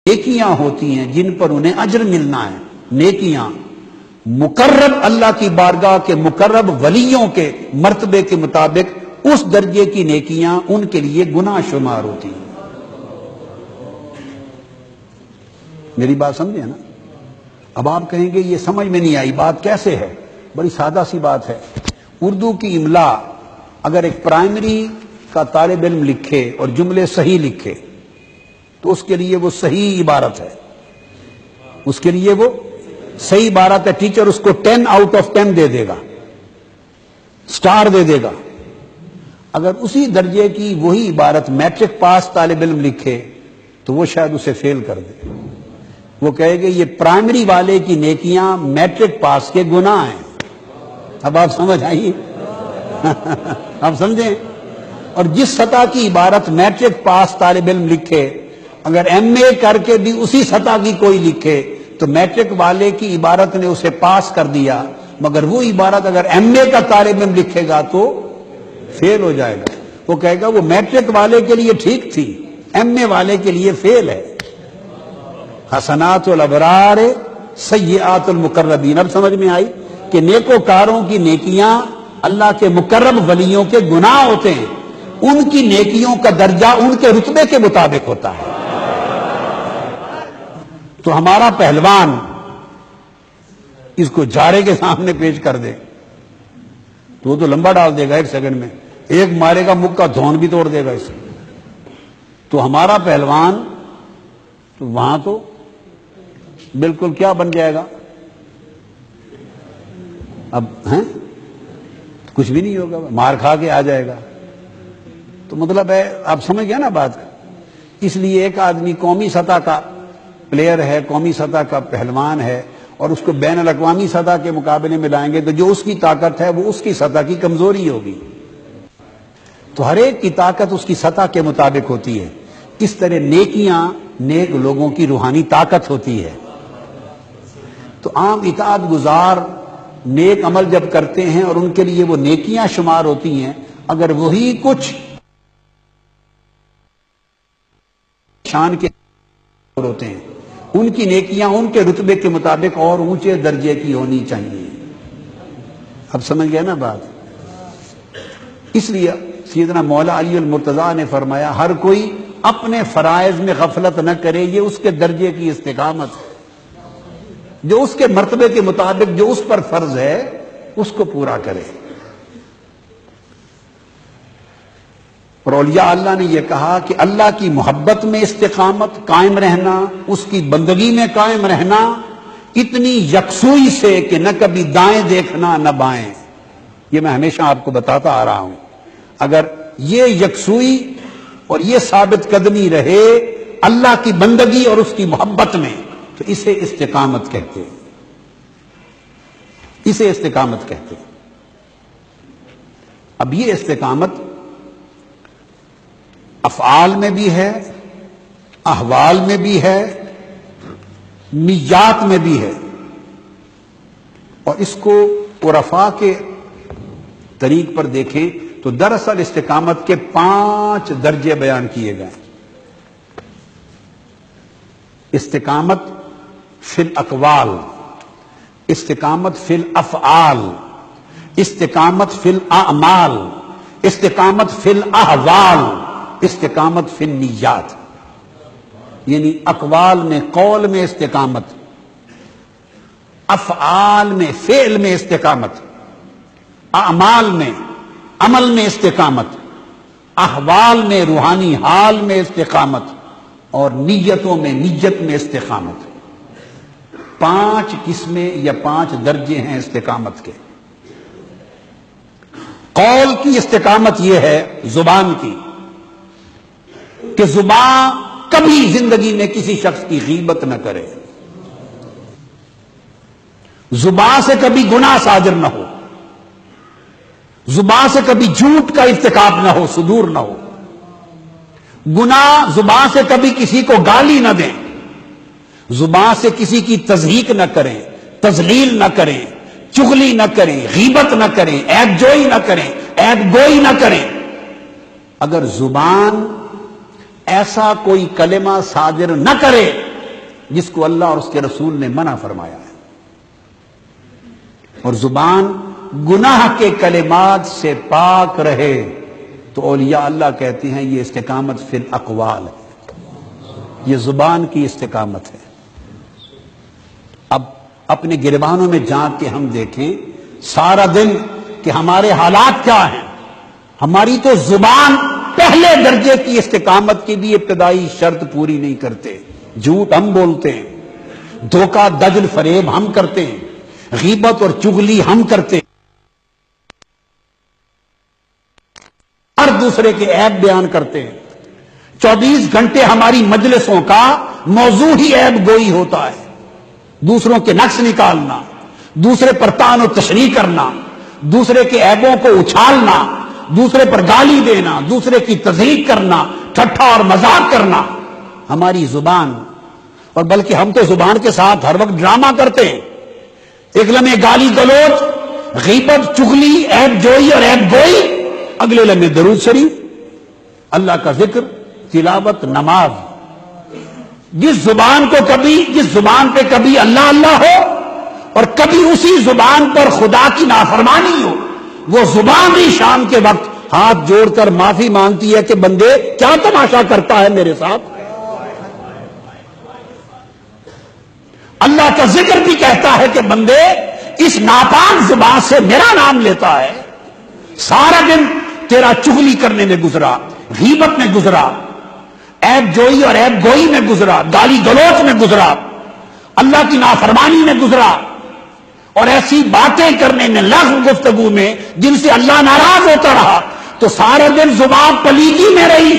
نیکیاں ہوتی ہیں جن پر انہیں اجر ملنا ہے. نیکیاں مقرب اللہ کی بارگاہ کے مقرب ولیوں کے مرتبے کے مطابق اس درجے کی نیکیاں ان کے لیے گناہ شمار ہوتی ہیں. میری بات سمجھے نا؟ اب آپ کہیں گے یہ سمجھ میں نہیں آئی، بات کیسے ہے؟ بڑی سادہ سی بات ہے. اردو کی املا اگر ایک پرائمری کا طالب علم لکھے اور جملے صحیح لکھے تو اس کے لیے وہ صحیح عبارت ہے، اس کے لیے وہ صحیح عبارت ہے. ٹیچر اس کو 10 آؤٹ آف 10 دے دے گا، سٹار دے دے گا. اگر اسی درجے کی وہی عبارت میٹرک پاس طالب علم لکھے تو وہ شاید اسے فیل کر دے. وہ کہے گے یہ پرائمری والے کی نیکیاں میٹرک پاس کے گناہ ہیں. اب آپ سمجھ آئیے؟ آپ سمجھیں؟ اور جس سطح کی عبارت میٹرک پاس طالب علم لکھے، اگر ایم اے کر کے بھی اسی سطح کی کوئی لکھے تو میٹرک والے کی عبارت نے اسے پاس کر دیا، مگر وہ عبارت اگر ایم اے کا طالب علم لکھے گا تو فیل ہو جائے گا. وہ کہے گا وہ میٹرک والے کے لیے ٹھیک تھی، ایم اے والے کے لیے فیل ہے. حسنات الابرار سیئات المقربین. اب سمجھ میں آئی کہ نیکوکاروں کی نیکیاں اللہ کے مقرب ولیوں کے گناہ ہوتے ہیں، ان کی نیکیوں کا درجہ ان کے رتبے کے مطابق ہوتا ہے. تو ہمارا پہلوان اس کو جارے کے سامنے پیش کر دے تو وہ تو لمبا ڈال دے گا 1 سیکنڈ میں، ایک مارے گا مکھ کا دھون بھی توڑ دے گا اسے. تو ہمارا پہلوان تو وہاں تو بالکل کیا بن جائے گا؟ اب ہیں کچھ بھی نہیں ہوگا، مار کھا کے آ جائے گا. تو مطلب ہے آپ سمجھ گئے نا بات. اس لیے ایک آدمی قومی سطح کا پلیئر ہے، قومی سطح کا پہلوان ہے، اور اس کو بین الاقوامی سطح کے مقابلے میں لائیں گے تو جو اس کی طاقت ہے وہ اس کی سطح کی کمزوری ہوگی. تو ہر ایک کی طاقت اس کی سطح کے مطابق ہوتی ہے. اس طرح نیکیاں نیک لوگوں کی روحانی طاقت ہوتی ہے. تو عام اطاعت گزار نیک عمل جب کرتے ہیں اور ان کے لیے وہ نیکیاں شمار ہوتی ہیں، اگر وہی کچھ شان کے ہوتے ہیں، ان کی نیکیاں ان کے رتبے کے مطابق اور اونچے درجے کی ہونی چاہیے. اب سمجھ گئے نا بات؟ اس لیے سیدنا مولا علی المرتضیٰ نے فرمایا ہر کوئی اپنے فرائض میں غفلت نہ کرے، یہ اس کے درجے کی استقامت ہے. جو اس کے مرتبے کے مطابق جو اس پر فرض ہے اس کو پورا کرے. اور اولیاء اللہ نے یہ کہا کہ اللہ کی محبت میں استقامت قائم رہنا، اس کی بندگی میں قائم رہنا اتنی یکسوئی سے کہ نہ کبھی دائیں دیکھنا نہ بائیں. یہ میں ہمیشہ آپ کو بتاتا آ رہا ہوں. اگر یہ یکسوئی اور یہ ثابت قدمی رہے اللہ کی بندگی اور اس کی محبت میں تو اسے استقامت کہتے ہیں. اسے استقامت کہتے ہیں. اب یہ استقامت افعال میں بھی ہے، احوال میں بھی ہے، نیات میں بھی ہے. اور اس کو عرفاء کے طریق پر دیکھیں تو دراصل استقامت کے 5 درجے بیان کیے گئے. استقامت فی الاقوال، استقامت فی الافعال، استقامت فی الاعمال، استقامت فی الاحوال، استقامت فی النیات. یعنی اقوال میں قول میں استقامت، افعال میں فعل میں استقامت، اعمال میں عمل میں استقامت، احوال میں روحانی حال میں استقامت، اور نیتوں میں نیت میں استقامت. 5 قسمیں یا 5 درجے ہیں استقامت کے. قول کی استقامت یہ ہے زبان کی کہ زبان کبھی زندگی میں کسی شخص کی غیبت نہ کرے، زبان سے کبھی گناہ صادر نہ ہو، زبان سے کبھی جھوٹ کا ارتکاب نہ ہو، صدور نہ ہو، گناہ زبان سے کبھی کسی کو گالی نہ دیں، زبان سے کسی کی تضحیک نہ کریں، تذلیل نہ کریں، چغلی نہ کریں، غیبت نہ کریں، عیب جوئی نہ کریں، عیب گوئی نہ کریں. اگر زبان ایسا کوئی کلمہ صادر نہ کرے جس کو اللہ اور اس کے رسول نے منع فرمایا ہے، اور زبان گناہ کے کلمات سے پاک رہے تو اولیاء اللہ کہتے ہیں یہ استقامت فی الاقوال ہے، یہ زبان کی استقامت ہے۔ اب اپنے گریبانوں میں جھانک کے ہم دیکھیں سارا دن کہ ہمارے حالات کیا ہیں۔ ہماری تو زبان پہلے درجے کی استقامت کی بھی ابتدائی شرط پوری نہیں کرتے، جھوٹ ہم بولتے ہیں، دھوکہ دجل فریب ہم کرتے ہیں، غیبت اور چغلی ہم کرتے ہیں، ہر دوسرے کے عیب بیان کرتے ہیں۔ 24 گھنٹے ہماری مجلسوں کا موضوع ہی عیب گوئی ہوتا ہے، دوسروں کے نقص نکالنا، دوسرے پر طعن و تشریح کرنا، دوسرے کے عیبوں کو اچھالنا، دوسرے پر گالی دینا، دوسرے کی تضحیق کرنا، ٹھٹھا اور مذاق کرنا، ہماری زبان۔ اور بلکہ ہم تو زبان کے ساتھ ہر وقت ڈرامہ کرتے ہیں، ایک لمحے گالی گلوچ، غیبت، چغلی، عیب جوئی اور عیب گوئی، اگلے لمحے درود شریف، اللہ کا ذکر، تلاوت، نماز۔ جس زبان پہ کبھی اللہ اللہ ہو اور کبھی اسی زبان پر خدا کی نافرمانی ہو، وہ زبان ہی شام کے وقت ہاتھ جوڑ کر معافی مانگتی ہے کہ بندے کیا تماشا کرتا ہے میرے ساتھ۔ اللہ کا ذکر بھی کہتا ہے کہ بندے اس ناپاک زبان سے میرا نام لیتا ہے، سارا دن تیرا چغلی کرنے میں گزرا، غیبت میں گزرا، عیب جوئی اور عیب گوئی میں گزرا، گالی گلوچ میں گزرا، اللہ کی نافرمانی میں گزرا، اور ایسی باتیں کرنے میں، لغو گفتگو میں جن سے اللہ ناراض ہوتا رہا، تو سارا دن زبان پلیدی میں رہی۔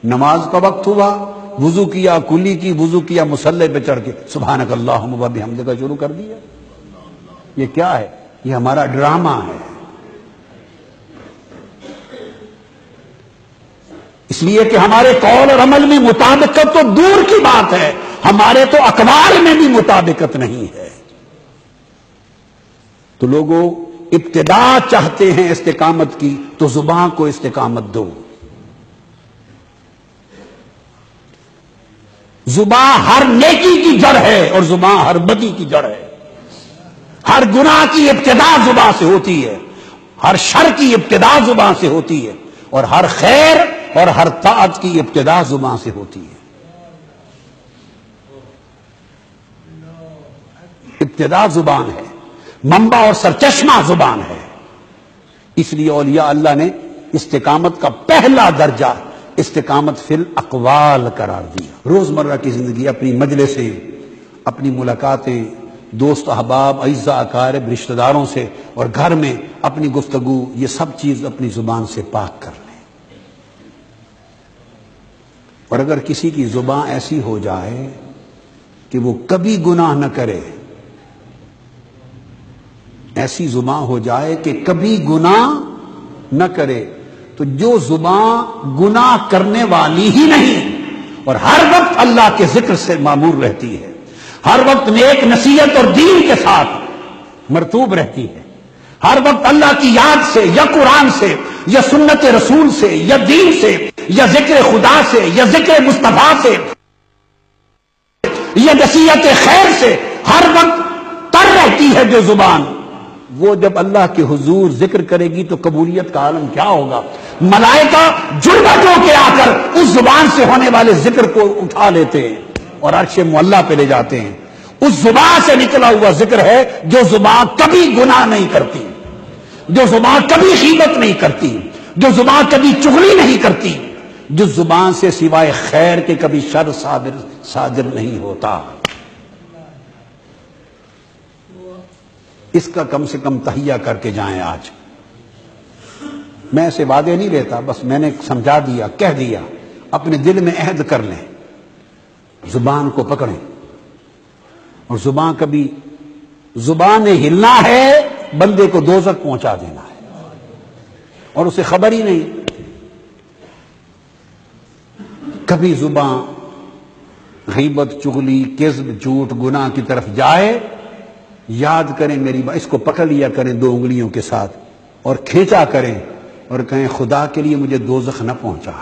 نماز کا وقت ہوا، وضو کیا، کلی کی، وضو کیا، مصلی پہ چڑھ کے سبحانک اللہم و بحمدک شروع کر دیا۔ یہ کیا ہے؟ یہ ہمارا ڈرامہ ہے۔ اس لیے کہ ہمارے قول اور عمل میں مطابقت تو دور کی بات ہے، ہمارے تو اقوال میں بھی مطابقت نہیں ہے۔ تو لوگوں ابتدا چاہتے ہیں استقامت کی تو زبان کو استقامت دو۔ زبان ہر نیکی کی جڑ ہے اور زبان ہر بدی کی جڑ ہے۔ ہر گناہ کی ابتدا زبان سے ہوتی ہے، ہر شر کی ابتدا زبان سے ہوتی ہے، اور ہر خیر اور ہر طاعت کی ابتدا زبان سے ہوتی ہے۔ ابتدا زبان ہے، منبع اور سرچشمہ زبان ہے۔ اس لیے اولیاء اللہ نے استقامت کا پہلا درجہ استقامت فی الاقوال قرار دیا۔ روزمرہ کی زندگی، اپنی مجلسیں، اپنی ملاقاتیں، دوست احباب، اعزاء اقارب، رشتہ داروں سے، اور گھر میں اپنی گفتگو، یہ سب چیز اپنی زبان سے پاک کر لیں۔ اور اگر کسی کی زبان ایسی ہو جائے کہ وہ کبھی گناہ نہ کرے، ایسی زبان ہو جائے کہ کبھی گناہ نہ کرے، تو جو زبان گناہ کرنے والی ہی نہیں اور ہر وقت اللہ کے ذکر سے معمور رہتی ہے، ہر وقت نیک نصیحت اور دین کے ساتھ مرطوب رہتی ہے، ہر وقت اللہ کی یاد سے یا قرآن سے یا سنت رسول سے یا دین سے یا ذکر خدا سے یا ذکر مصطفیٰ سے یا نصیحت خیر سے ہر وقت تر رہتی ہے جو زبان، وہ جب اللہ کے حضور ذکر کرے گی تو قبولیت کا عالم کیا ہوگا۔ ملائکہ جربت ہو کے آ کر اس زبان سے ہونے والے ذکر کو اٹھا لیتے ہیں اور عرش معلیٰ پہ لے جاتے ہیں۔ اس زبان سے نکلا ہوا ذکر ہے جو زبان کبھی گناہ نہیں کرتی، جو زبان کبھی غیبت نہیں کرتی، جو زبان کبھی چغلی نہیں کرتی، جو زبان سے سوائے خیر کے کبھی شر صادر نہیں ہوتا۔ اس کا کم سے کم تہیہ کر کے جائیں۔ آج میں ایسے وعدے نہیں لیتا، بس میں نے سمجھا دیا، کہہ دیا، اپنے دل میں عہد کر لیں، زبان کو پکڑیں، اور زبان نے ہلنا ہے، بندے کو دوزخ پہنچا دینا ہے، اور اسے خبر ہی نہیں۔ کبھی زبان غیبت، چغلی، کذب، جھوٹ، گناہ کی طرف جائے، یاد کریں میری بات، اس کو پکڑ لیا کریں 2 انگلیوں کے ساتھ اور کھینچا کریں اور کہیں خدا کے لیے مجھے دوزخ نہ پہنچا۔